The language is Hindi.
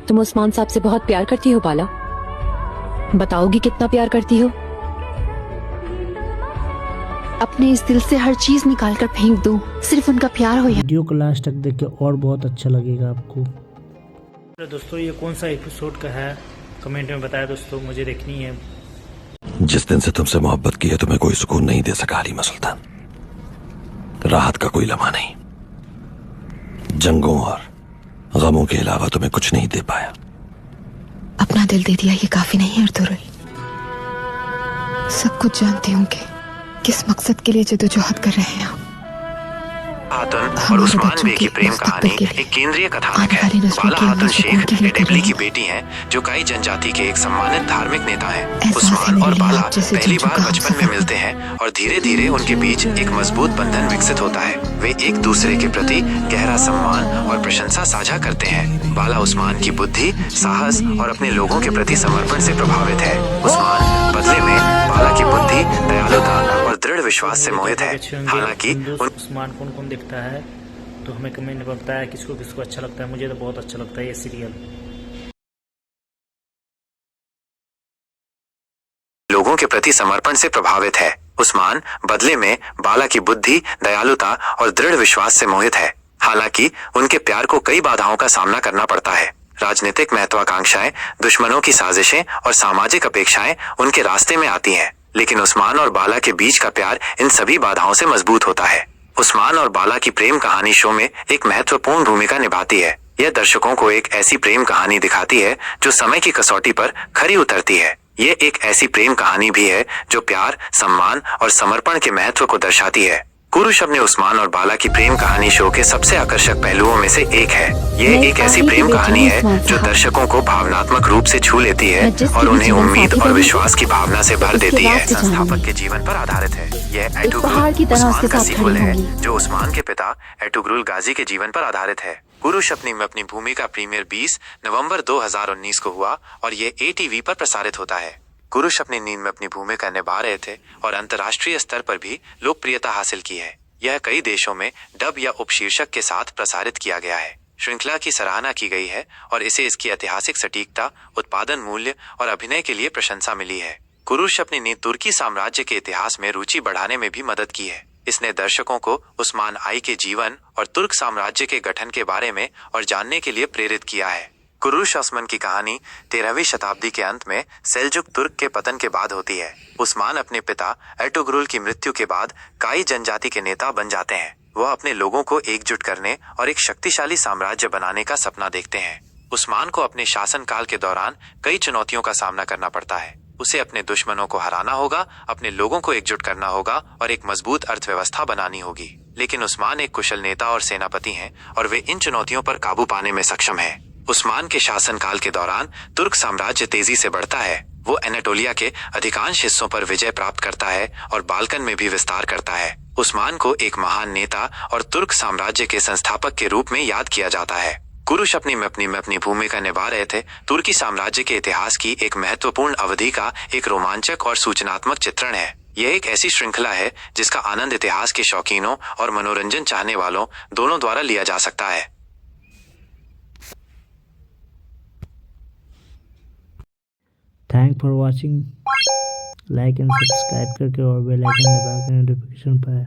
तुम उस्मान साहब से बहुत प्यार करती हो बाला। बताओगी कितना प्यार करती हो? अपने इस दिल से हर चीज निकाल कर फेंक दो, सिर्फ उनका प्यार हो। वीडियो को लास्ट तक देखें और बहुत अच्छा लगेगा आपको। तो दोस्तों ये कौन सा एपिसोड का है कमेंट में बताया दोस्तों, मुझे देखनी है। जिस दिन से तुमसे मोहब्बत की है तुम्हें कोई सुकून नहीं दे सका हलीमा सुल्तान। राहत का कोई लम्हा नहीं, जंगों और गमों के अलावा तुम्हें कुछ नहीं दे पाया। अपना दिल दे दिया ये काफी नहीं है अर्तुगरुल। सब कुछ जानते होंगे किस मकसद के लिए जद्दोजहद कर रहे हैं आप। हातुन और उस्मान बे की प्रेम कहानी एक केंद्रीय कथानक है। बाला हातुन शेख एडेबली की बेटी हैं, जो काई जनजाति के एक सम्मानित धार्मिक नेता हैं। उस्मान और बाला पहली बार बचपन में मिलते हैं और धीरे धीरे उनके बीच एक मजबूत बंधन विकसित होता है। वे एक दूसरे के प्रति गहरा सम्मान और प्रशंसा साझा करते हैं। बाला उस्मान की बुद्धि, साहस और अपने लोगों के प्रति समर्पण से प्रभावित है। उस्मान बदले में बाला की बुद्धि, दयालुता और दृढ़ विश्वास से मोहित है। हालांकि उस्मान कौन कौन दिखता है तो हमें कमेंट में बताया किसको किसको अच्छा लगता है। मुझे तो बहुत अच्छा लगता है ये सीरियल। लोगों के प्रति समर्पण से प्रभावित है। उस्मान बदले में बाला की बुद्धि, दयालुता और दृढ़ विश्वास से मोहित है। हालांकि उनके प्यार को कई बाधाओं का सामना करना पड़ता है। राजनीतिक महत्वाकांक्षाएं, दुश्मनों की साजिशें और सामाजिक अपेक्षाएं उनके रास्ते में आती हैं। लेकिन उस्मान और बाला के बीच का प्यार इन सभी बाधाओं से मजबूत होता है। उस्मान और बाला की प्रेम कहानी शो में एक महत्वपूर्ण भूमिका निभाती है। यह दर्शकों को एक ऐसी प्रेम कहानी दिखाती है जो समय की कसौटी पर खरी उतरती है। ये एक ऐसी प्रेम कहानी भी है जो प्यार, सम्मान और समर्पण के महत्व को दर्शाती है। कुरुश अपने उस्मान और बाला की प्रेम कहानी शो के सबसे आकर्षक पहलुओं में से एक है। ये एक ऐसी प्रेम कहानी है जो दर्शकों को भावनात्मक रूप से छू लेती है और उन्हें उम्मीद और विश्वास की भावना से भर देती है। संस्थापक के जीवन पर आधारित है। यह एर्तुगरुल उस्मान का सीक्वल है जो उस्मान के पिता एर्तुगरुल गाजी के जीवन पर आधारित है। कुरुश अपनी भूमिका प्रीमियर 20 नवंबर 2019 को हुआ और ये ATV पर प्रसारित होता है। कुरुश अपनी नींद में अपनी भूमिका निभा रहे थे और अंतर्राष्ट्रीय स्तर पर भी लोकप्रियता हासिल की है। यह कई देशों में डब या उपशीर्षक के साथ प्रसारित किया गया है। श्रृंखला की सराहना की गई है और इसे इसकी ऐतिहासिक सटीकता, उत्पादन मूल्य और अभिनय के लिए प्रशंसा मिली है। कुरुश अपनी नींद तुर्की साम्राज्य के इतिहास में रुचि बढ़ाने में भी मदद की है। इसने दर्शकों को उस्मान आई के जीवन और तुर्क साम्राज्य के गठन के बारे में और जानने के लिए प्रेरित किया है। कुरुश ओस्मान की कहानी 13वीं शताब्दी के अंत में सेल्जुक तुर्क के पतन के बाद होती है। उस्मान अपने पिता एर्तुगरुल की मृत्यु के बाद काई जनजाति के नेता बन जाते हैं। वह अपने लोगों को एकजुट करने और एक शक्तिशाली साम्राज्य बनाने का सपना देखते हैं। उस्मान को अपने शासनकाल के दौरान कई चुनौतियों का सामना करना पड़ता है। उसे अपने दुश्मनों को हराना होगा, अपने लोगों को एकजुट करना होगा और एक मजबूत अर्थव्यवस्था बनानी होगी। लेकिन उस्मान एक कुशल नेता और सेनापति हैं और वे इन चुनौतियों पर काबू पाने में सक्षम हैं। उस्मान के शासनकाल के दौरान तुर्क साम्राज्य तेजी से बढ़ता है। वो एनाटोलिया के अधिकांश हिस्सों पर विजय प्राप्त करता है और बाल्कन में भी विस्तार करता है। उस्मान को एक महान नेता और तुर्क साम्राज्य के संस्थापक के रूप में याद किया जाता है। कुरुश अपनी भूमिका निभा रहे थे। तुर्की साम्राज्य के इतिहास की एक महत्वपूर्ण अवधि का एक रोमांचक और सूचनात्मक चित्रण है। यह एक ऐसी श्रृंखला है जिसका आनंद इतिहास के शौकीनों और मनोरंजन चाहने वालों दोनों द्वारा लिया जा सकता है। Thank for watching. Like and subscribe करके और बेल आइकन दबा कर नोटिफिकेशन पाए।